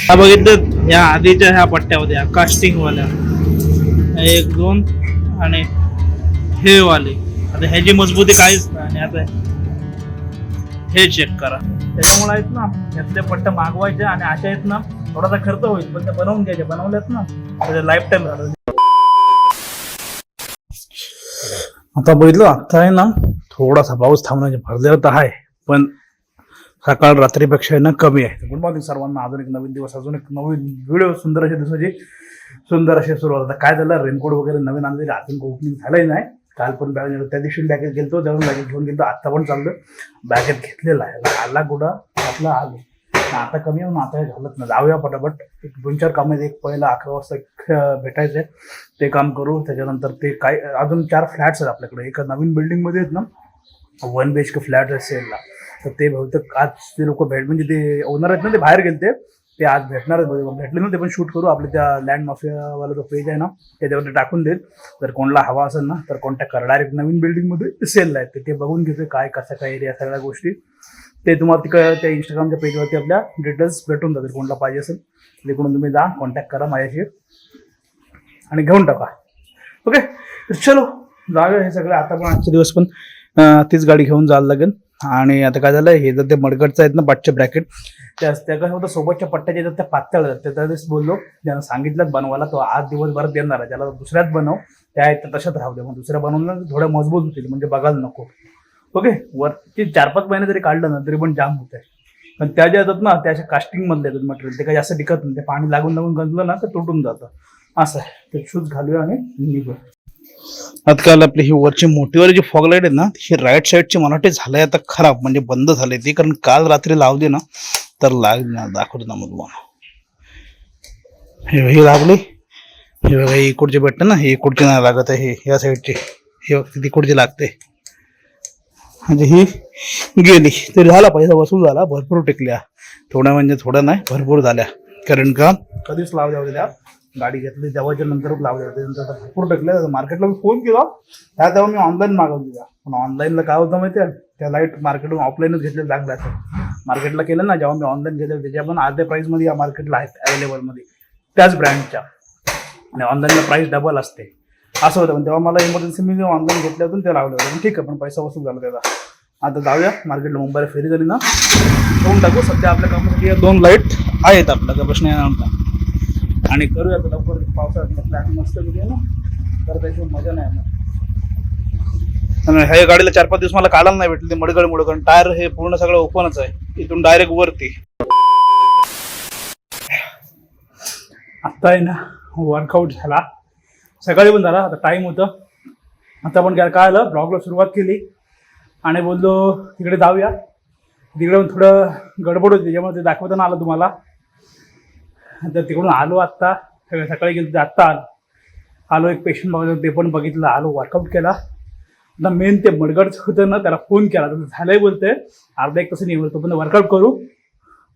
हा बघितलं या आधीच्या ह्या पट्ट्या होत्या कास्टिंग वाल्या, 1 2 आणि हे वाले. आता ह्याची मजबूती काहीच नाही. आणि आता हे चेक करा. त्याच्यामुळे आहेत ना ह्यातल्या पट्ट्या मागवायच्या आणि अशा आहेत ना थोडासा खर्च होईल पण त्या बनवून घ्यायच्या. बनवल्यात ना त्याचे लाईफ टाईम झालं. आता बघितलं आता आहे ना थोडासा पाऊस थांबण्याचे भरलेला तर आहे पण सकाळ रात्रीपेक्षा आहे ना कमी आहे. गुड मॉर्निंग सर्वांना. अजून एक नवीन दिवस, अजून एक नवीन व्हिडिओ, सुंदर अशा दिवसाची सुंदर अशी सुरुवात. आता काय झालं, रेनकोट वगैरे नवीन आणले, अजून ओपनिंग झालंही नाही. काल पण बॅग, त्या दिवशी बॅगेत गेलतो, त्यावेळी बॅगेत घेऊन गेलो. आता पण चाललं बॅगेत घेतलेला आहे. आला कुठं आपला आलो आता कमी होऊन आता झालंच ना. जाऊया पटापट. एक 2-4 काम आहेत. एक पहिला 11 वाजता भेटायचं आहे, ते काम करू. त्याच्यानंतर ते काय अजून 4 फ्लॅट्स आहेत आपल्याकडे. एका नवीन बिल्डिंगमध्ये आहेत ना 1 BHK फ्लॅट आहे सेलला. तर ते बहुतेक आज ते लोक म्हणजे ते ओनर आहेत ना ते बाहेर गेले ते आज भेटणार भेटले ना. ते पण शूट करू. आपल्या त्या लँड माफियावाला जो पेज आहे ना त्याच्यावर टाकून देईल. जर कोणाला हवा असेल ना तर कॉन्टॅक्ट करा. डायरेक्ट नवीन बिल्डिंगमध्ये सेलला आहे ते बघून घेतोय काय कसं काय एरिया सगळ्या गोष्टी. ते तुम्हाला तिकडे त्या इंस्टाग्रामच्या पेजवरती आपल्या डिटेल्स भेटून जातील. कोणाला पाहिजे असेल तिकडून तुम्ही जा, कॉन्टॅक्ट करा माझ्याशी आणि घेऊन टाका. ओके चलो जाऊया. हे सगळं आता पण आजचे दिवस पण तीच गाडी घेऊन जायला लागेल. आणि आता काय झालं, हे जर ते मडगडचं आहेत ना पाठचे ब्रॅकेट, त्या कसं होतं सोबतच्या पट्ट्याच्या ज्याच्यात त्या पातळ आहेत. त्यावेळेस बोललो ज्यांना सांगितलं बनवायला तो आज दिवसभरात देणार आहे. त्याला दुसऱ्याच बनव, त्या आहेत तशाच राहू दे. मग दुसऱ्या बनवलं थोड्या मजबूत होतील म्हणजे बघायला नको. ओके वरती 4-5 महिने जरी काढलं ना तरी पण जाम होत आहे. पण त्या ज्या येतात ना त्या अशा कास्टिंग मधले येतात मटेरियल, ते काही जास्त टिकत नाही. ते पाणी लागून लागून गंजलं ना तर तुटून जातं. असं आहे. ते शूज घालूया आणि निघूया. आजकाल आपली ही वरची मोठीवाली जी फॉग लाईट आहे ना ही राईट साईडची मला वाटते झालंय आता खराब, म्हणजे बंद झाले ती. कारण काल रात्री लावली ना तर दाखवतो ना मग तुम्हाला. हे लागली, हे बघा इकडची भेटते ना, ही इकडची नाही लागत आहे. हे या साईडची हे तिकडची लागते. म्हणजे ही गेली तरी झाला, पैसा वसूल झाला. भरपूर टिकल्या. थोड्या म्हणजे थोड्या नाही भरपूर झाल्या. कारण का कधीच लावल्या होत्या गाडी घेतली तेव्हाच्या नंतरच लावले होते. नंतर भरपूर टाकले. मार्केटला मी फोन केला तेव्हा मी ऑनलाईन मागवली त्या. पण ऑनलाईनला काय होतं माहिती आहे, त्या लाईट मार्केटून ऑफलाईनच घेतले लागल्या. मार्केटला केलं ना जेव्हा मी ऑनलाईन घेतलं त्याच्या पण अर्ध्या प्राईसमध्ये या मार्केटला आहेत अवेलेबलमध्ये त्याच ब्रँडच्या. आणि ऑनलाईनला प्राईस डबल असते असं होतं. पण तेव्हा मला इमर्जन्सी मी ऑनलाईन घेतल्या होतं ते लावले होते. ठीक आहे पण पैसा वसूल झाला त्याचा. आता जाऊया मार्केटला. मुंबईला फेरी झाली ना घेऊन टाकू. सध्या आपल्या कामासाठी 2 लाईट आहेत आपला, का प्रश्न आहे. आणि करूया आता लवकर. पावसाळ्यात प्लॅन मस्त आहे ना तर त्याची मजा नाही येणार. आणि ह्या गाडीला 4-5 दिवस मला काढायला नाही भेटले ते मडगडमुळे. कारण टायर हे पूर्ण सगळं ओपनच आहे, इथून डायरेक्ट वरती. आता आहे ना वर्कआउट झाला, सकाळी पण झाला. आता टाईम होतं. आता पण काय आलं ब्लॉगला सुरुवात केली आणि बोललो तिकडे जाऊया. तिकडे पण थोडं गडबड होती त्याच्यामुळे ते दाखवताना आलं तुम्हाला. तर तिकडून आलो आत्ता. सकाळी गेलो तर आत्ता आलो. एक पेशंट बघायचं ते पण बघितलं. आलो वर्कआउट केला. आता मेन ते मडगडचं होतं ना त्याला फोन केला तर झालंय बोलतंय अर्धा 1 तास नाही बोलतो पण वर्कआउट करू.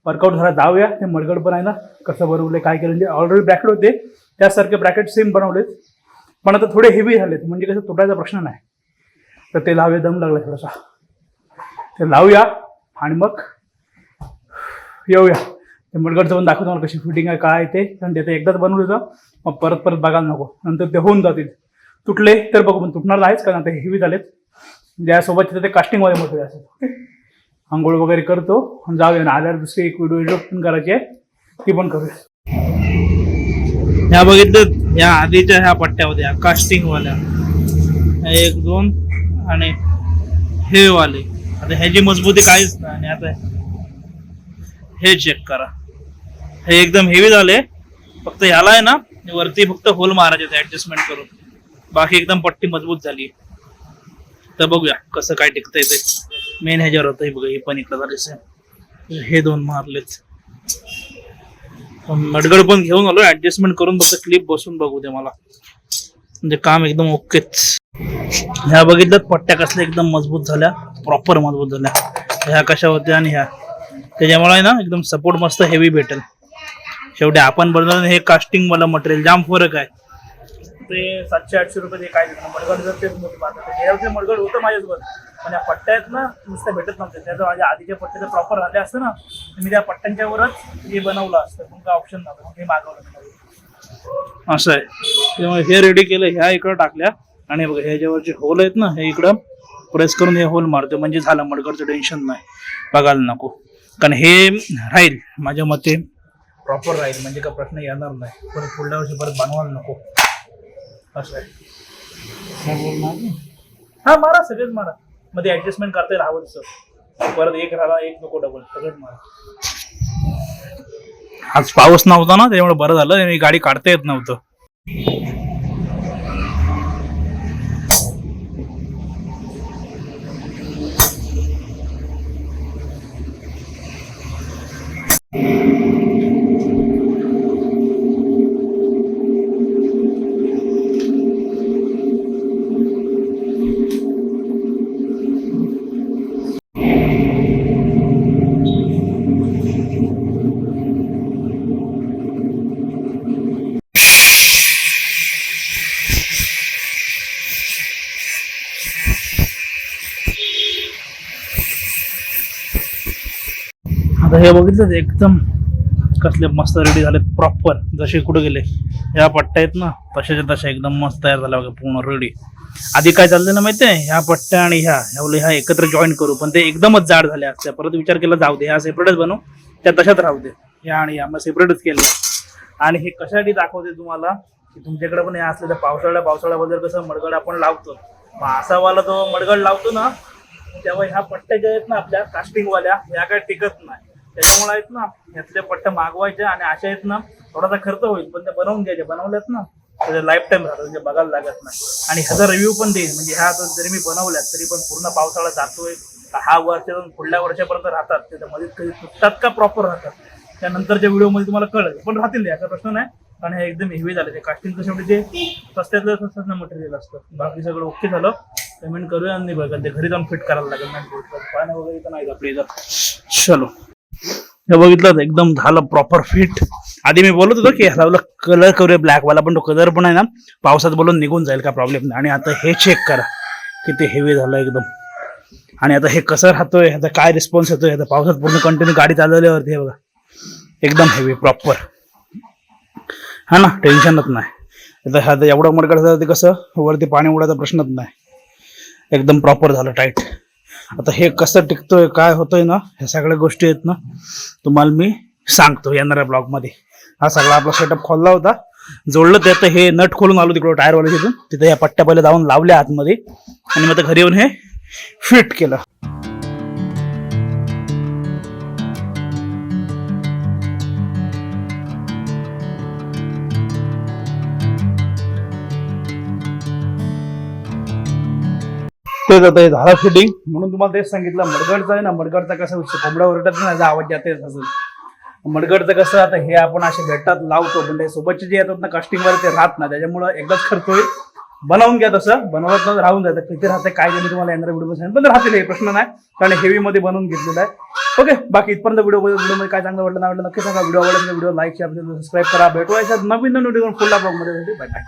वर्कआउट झाला जाऊया. ते मडगड पण आहे ना कसं बनवलं काय केलं. म्हणजे ऑलरेडी ब्रॅकेट होते त्यासारखे ब्रॅकेट सेम बनवलेत पण आता थोडे हेवी झालेत. म्हणजे कसं तुटायचा प्रश्न नाही. तर ते लावूया. दम लागला थोडासा. ते लावूया आणि मग येऊया. ते मडगडचं पण दाखवतो मला कशी फिटिंग आहे काय ते. कारण ते एकदाच बनवलं होतं मग परत बघायला नको. नंतर ते होऊन जातील. तुटले तर बघू पण तुटणार नाहीच कारण ते हेवी झालेत. ज्यासोबत ते कास्टिंगमध्ये मोठे असेल. ओके आंघोळ वगैरे करतो आणि जाऊया. ना आल्यावर दुसरी एक व्हिडिओ पण करायची आहे ती पण करूया. ह्या बघितलं या आधीच्या ह्या पट्ट्या होत्या कास्टिंग वाल्या, 1 2 आणि हे वाले. आता ह्याची मजबूती काहीच नाही. आणि आता हे चेक करा. हे एकदम हेवी झाले. फक्त ह्याला आहे ना वरती फक्त होल मारायचे ऍडजस्टमेंट करून. बाकी एकदम पट्टी मजबूत झाली. तर बघूया कसं काय टिकतंय ते. मेन ह्याच्यावर होतं. हे बघा हे पण इकडं झाले. हे 2 मारलेत. मडगड पण घेऊन आलो ऍडजस्टमेंट करून. फक्त क्लिप बसून बघू दे मला. म्हणजे काम एकदम ओकेच. ह्या बघितल्यात पट्ट्या कसल्या एकदम मजबूत झाल्या. प्रॉपर मजबूत झाल्या. ह्या कशा होत्या आणि ह्या त्याच्यामुळे ना एकदम सपोर्ट मस्त हेवी भेटेल. शेवटी आपण बनवलं हे कास्टिंग वाला मटेरियल जाम फरक आहे. ते 700-800 रुपये काय मडगड जर तेच मोठी बात आहे. मडगड होतं माझ्यासोबत पण या पट्ट्या आहेत ना नुसत्या भेटत नव्हत्या. त्याचं माझ्या आधीच्या पट्टे जर प्रॉपर झाले असते ना तर मी त्या पट्ट्यांच्यावरच हे बनवलं असतं. पण काय ऑप्शन नव्हतं, मग हे मागवलं असं आहे. त्यामुळे हे रेडी केलं, ह्या इकडं टाकल्या आणि बघा ह्याच्यावरचे होल आहेत ना हे इकडं प्रेस करून हे होल मारतो म्हणजे झालं, मडगडचं टेन्शन नाही, बघायला नको. कारण हे राहील माझ्या मते प्रॉपर राहील म्हणजे का प्रश्न येणार नाही, परत पुढल्या वर्षी परत बनवायला नको असं आहे. हा मारा, सगळेच मारा, मध्ये ऍडजस्टमेंट करता येईल हवं तसं. परत एक राहिला एक नको, डबल सगळेच मारा. आज पाऊस नव्हता ना त्यामुळे बरं झालं, गाडी काढता येत नव्हतं. आता हे बघितलं एकदम कसले मस्त रेडी झाले प्रॉपर, जसे कुठे गेले ह्या पट्ट्या आहेत ना तशाच्या तशा एकदम मस्त तयार झाल्या बघा पूर्ण रेडी. आधी काय चाललं ना माहिती आहे, ह्या पट्ट्या आणि ह्या एकत्र जॉईन करू पण ते एकदमच जाड झाल्या असत्या. परत विचार केला जाऊ दे ह्या सेपरेटच बनवू, त्या तशाच राहू दे, ह्या आणि ह्या मग सेपरेटच केल्या. आणि हे कशासाठी दाखवते तुम्हाला की तुमच्याकडे पण हे असले तर पावसाळ्याबद्दल कसं मडगड आपण लावतो, मग असावाला जो मडगड लावतो ना तेव्हा ह्या पट्ट्या ज्या आहेत ना आपल्या कास्टिंगवाल्या ह्या काय टिकत नाही. त्याच्यामुळे आहेत ना ह्यातल्या पट्ट्या मागवायच्या आणि अशा आहेत ना थोडासा खर्च होईल पण त्या बनवून घ्यायच्या, बनवल्यात ना त्याच्या लाईफ टाईम राहतात म्हणजे बघायला लागत नाही. आणि ह्याचा रिव्ह्यू पण देईल म्हणजे ह्या जरी मी बनवल्यात तरी पण पूर्ण पावसाळा जातोय हा वर्षातून पुढल्या वर्षापर्यंत राहतात, त्याच्यामध्ये कधी तुटतात का प्रॉपर राहतात त्यानंतरच्या व्हिडिओमध्ये तुम्हाला कळेल. पण राहतील याचा प्रश्न नाही, कारण हे एकदम हेवी झाले. ते कास्टिंग शेवटी ते स्वस्तातलं मटेरियल असतं. बाकी सगळं ओके झालं, पेमेंट करूया आणि बघा ते घरी जाऊन फिट करायला लागेल नाही, पाणी वगैरे तर नाही आपल्या इथं. चलो हे बघितलं एकदम झालं प्रॉपर फिट. आधी मी बोलत होतो की ह्याला कलर करूया ब्लॅक वाला, पण तो कलर पण आहे ना पावसात बोलून निघून जाईल, काय प्रॉब्लेम नाही. आणि आता हे चेक करा किती हेवी झालं एकदम. आणि आता हे कसं राहतोय, ह्याचा काय रिस्पॉन्स येतोय, ह्याचा पावसात पूर्ण कंटिन्यू गाडी चालवल्यावरती हे बघा एकदम हेवी प्रॉपर, हा ना टेन्शनच नाही. आता ह्याचा एवढं मडगड झालं ते कसं वरती पाणी उडायचा प्रश्नच नाही, एकदम प्रॉपर झालं टाईट. आता हे कसं टिकतोय काय होतोय ना ह्या सगळ्या गोष्टी आहेत ना तुम्हाला मी सांगतो येणाऱ्या ब्लॉगमध्ये. हा सगळा आपला सेटअप खोलला होता, जोडलं ते. आता हे नट खोलून आलो तिकडं टायरवाले तिथून, तिथे या पट्ट्या पहिले जाऊन लावल्या आतमध्ये आणि मग घरी येऊन हे फिट केलं. तेच आता हे झालं फिटिंग म्हणून तुम्हाला तेच सांगितलं. मडगडचं आहे ना, मडगडचा कसं कोंबड्या ओरडत नाही आवाज जाते अजून. मडगडचं कसं आता हे आपण असे भेटतात लावतो पण ते सोबतचे जे येतात ना कास्टिंगवर ते राहत नाही, त्याच्यामुळे एकदाच खर्च होईल. बनवून घ्या तसं, बनवत ना राहून जातं. किती राहते काय मी तुम्हाला येणाऱ्या व्हिडिओ सांगेन, पण राहतील हे प्रश्न नाही कारण हेवी मध्ये बनवून घेतलेलं आहे. ओके, बाकी इथपर्यंत व्हिडिओमध्ये काय चांगलं वाटलं ना वाटलं नक्की सांगा. व्हिडिओ आवडला व्हिडिओ लाईक शेअर सबस्क्राईब करा. भेटवायचं नवीन व्हिडिओ फुल ब्लॉगमध्ये. Bye bye.